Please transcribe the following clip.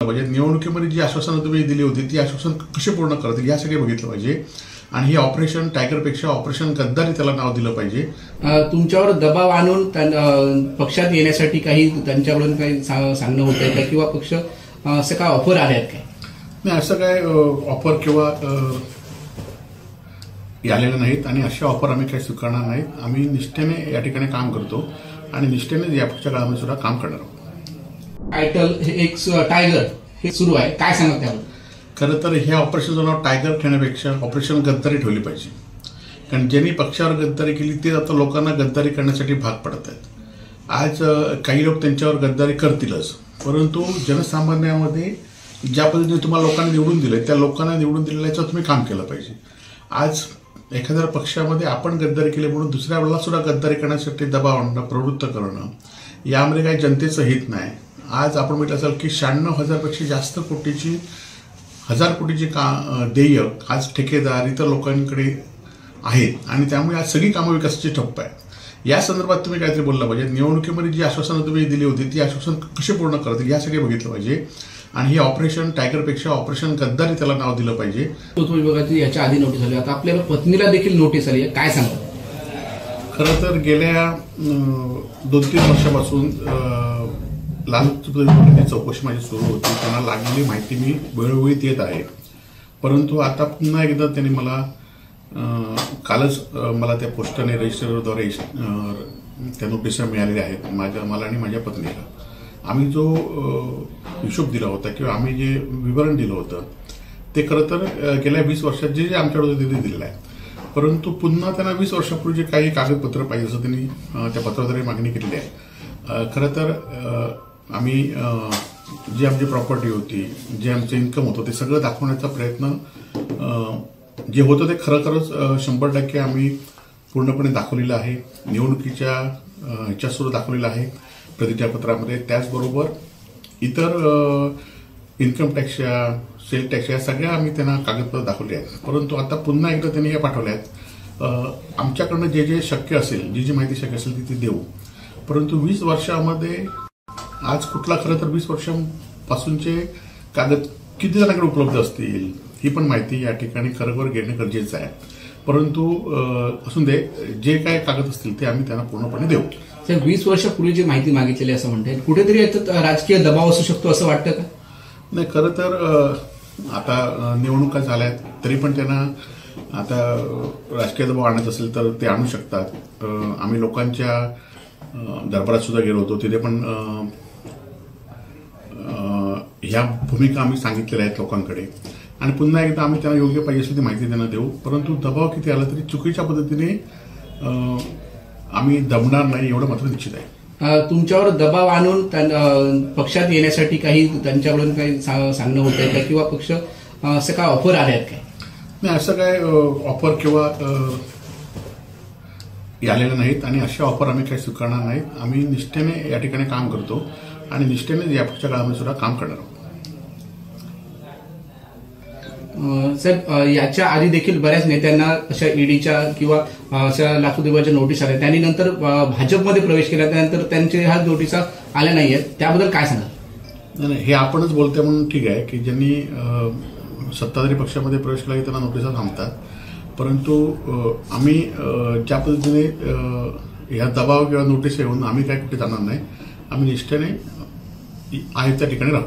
पाहिजे। निवडणुकीमध्ये जी आश्वासनं तुम्ही दिली होती ती आश्वासन कशी पूर्ण करतील यासाठी बघितलं पाहिजे आणि हे ऑपरेशन टायगरपेक्षा ऑपरेशन गद्दारी त्याला नाव दिलं पाहिजे। तुमच्यावर दबाव आणून पक्षात येण्यासाठी काही त्यांच्याकडून काही सांगणं होतंय का किंवा पक्ष असं काय ऑफर आले आहेत काय? नाही, असं काय ऑफर किंवा आलेलं नाहीत आणि अशा ऑफर आम्ही काही स्वीकारणार नाहीत। आम्ही निष्ठेने या ठिकाणी काम करतो आणि निष्ठेने या पुढच्या काळामध्ये सुद्धा काम करणार आहोत। टायटल एक टायगर हे सुरू आहे, काय सांगत त्याबद्दल? खरं तर हे ऑपरेशनचं नाव टायगर ठेवण्यापेक्षा ऑपरेशन गद्दारी ठेवली पाहिजे, कारण ज्यांनी पक्षावर गद्दारी केली ते आता लोकांना गद्दारी करण्यासाठी भाग पडत आहेत। आज काही लोक त्यांच्यावर गद्दारी करतीलच, परंतु जनसामान्यामध्ये ज्या पद्धतीने तुम्हाला लोकांनी निवडून दिले त्या लोकांना निवडून दिलेल्याचं तुम्ही काम केलं पाहिजे। आज एखाद्या पक्षामध्ये आपण गद्दारी केली म्हणून दुसऱ्या वेळेला सुद्धा गद्दारी करण्यासाठी दबाव आणणं, प्रवृत्त करणं, यामध्ये काही जनतेचं हित नाही। आज आपण म्हटलं असेल की 96,000 पेक्षा जास्त कोटीची 1000 कोटीची देय आज ठेकेदार इतर लोकांकडे आहेत आणि त्यामुळे आज सगळी कामं विकासाची ठप्प आहे। या संदर्भात तुम्ही काहीतरी बोललं पाहिजे। निवडणुकीमध्ये जी आश्वासनं तुम्ही दिली होती ती आश्वासन कशी पूर्ण करतील यासाठी बघितलं पाहिजे आणि हे ऑपरेशन टायगरपेक्षा ऑपरेशन गद्दारी त्याला नाव दिलं पाहिजे। तुम्ही बघा याच्या आधी नोटीस आली, आता आपल्याला पत्नीला देखील नोटीस आली आहे, काय सांगता? खरं तर गेल्या 2-3 वर्षापासून लाचलुचपत चौकशी माझी सुरू होती, त्यांना लागलेली माहिती मी वेळोवेळी देत आहे, परंतु आता पुन्हा एकदा त्यांनी मला कालच मला त्या पोस्टाने रजिस्टरद्वारे त्या नोटिसा मिळालेल्या आहेत मला आणि माझ्या पत्नीला। आम्ही जो हिशोब दिला होता किंवा आम्ही जे विवरण दिलं होतं ते खरं तर गेल्या 20 वर्षात जे आमच्याकडे दिलेलं आहे, परंतु पुन्हा त्यांना 20 वर्षापूर्वी जे काही कागदपत्र पाहिजे असं त्यांनी त्या पत्राद्वारे मागणी केलेली आहे। खरं तर आम्ही जी आमची प्रॉपर्टी होती, जे आमचं इन्कम होतं ते सगळं दाखवण्याचा प्रयत्न जे होतं ते खरंच 100% आम्ही पूर्णपणे दाखवलेलं आहे। निवडणुकीच्या ह्याच्यात सुद्धा दाखवलेलं आहे प्रतिज्ञापत्रामध्ये। त्याचबरोबर इतर इन्कम टॅक्सच्या, सेल टॅक्स या सगळ्या आम्ही त्यांना कागदपत्र दाखवले आहेत, परंतु आता पुन्हा एकदा त्यांनी हे पाठवले आहेत। आमच्याकडनं जे जे शक्य असेल, जी माहिती शक्य असेल ती देऊ, परंतु 20 वर्षामध्ये आज कुठला खरं तर 20 वर्षांपासूनचे कागद किती जणांकडे उपलब्ध असतील ही पण माहिती या ठिकाणी खरोखर घेणं गरजेचं आहे। परंतु असून दे, जे काय कागद असतील ते आम्ही त्यांना पूर्णपणे देऊ। 20 वर्षापूर्वी माहिती मागितलेली असं म्हणतात, कुठेतरी राजकीय दबाव असू शकतो असं वाटतं का? नाही, खरं तर आता निवडणुका झाल्यात तरी पण त्यांना आता राजकीय दबाव आणायचा असेल तर ते आणू शकतात। आम्ही लोकांच्या दरबारात सुद्धा गेलो होतो, तिथे पण ह्या भूमिका आम्ही सांगितलेल्या आहेत लोकांकडे आणि पुन्हा एकदा आम्ही त्यांना योग्य पाहिजे असेल ती माहिती त्यांना देऊ, परंतु दबाव किती आला तरी चुकीच्या पद्धतीने आम्ही दमणार नाही एवढं मात्र निश्चित आहे। तुमच्यावर दबाव आणून पक्षात येण्यासाठी काही त्यांच्याकडून काही सांगणं होतंय का किंवा पक्ष असं काय ऑफर आले आहेत काय? नाही, असं काय ऑफर किंवा आलेलं नाहीत आणि अशा ऑफर आम्ही काही स्वीकारणार नाहीत। आम्ही निष्ठेने या ठिकाणी काम करतो आणि निष्ठेने या पुढच्या काळामध्ये सुद्धा काम करणार आहोत। सर, याच्या आधी देखील बऱ्याच नेत्यांना अशा ईडीच्या किंवा अशा लाचलुचपतीच्या नोटीस आल्या, त्यांनी नंतर भाजपमध्ये प्रवेश केला, त्यानंतर त्यांचे ह्या नोटिसा आल्या नाहीयेत, त्याबद्दल काय सांगाल? नाही, हे आपणच बोलतोय म्हणून ठीक आहे की ज्यांनी सत्ताधारी पक्षामध्ये प्रवेश केला त्यांना नोटिसा थांबतात, परंतु आम्ही ज्या पद्धतीने ह्या दबाव किंवा नोटीस येऊन आम्ही काय कुठे जाणार नाही। आम्ही निष्ठेने आहे त्या ठिकाणी राहू।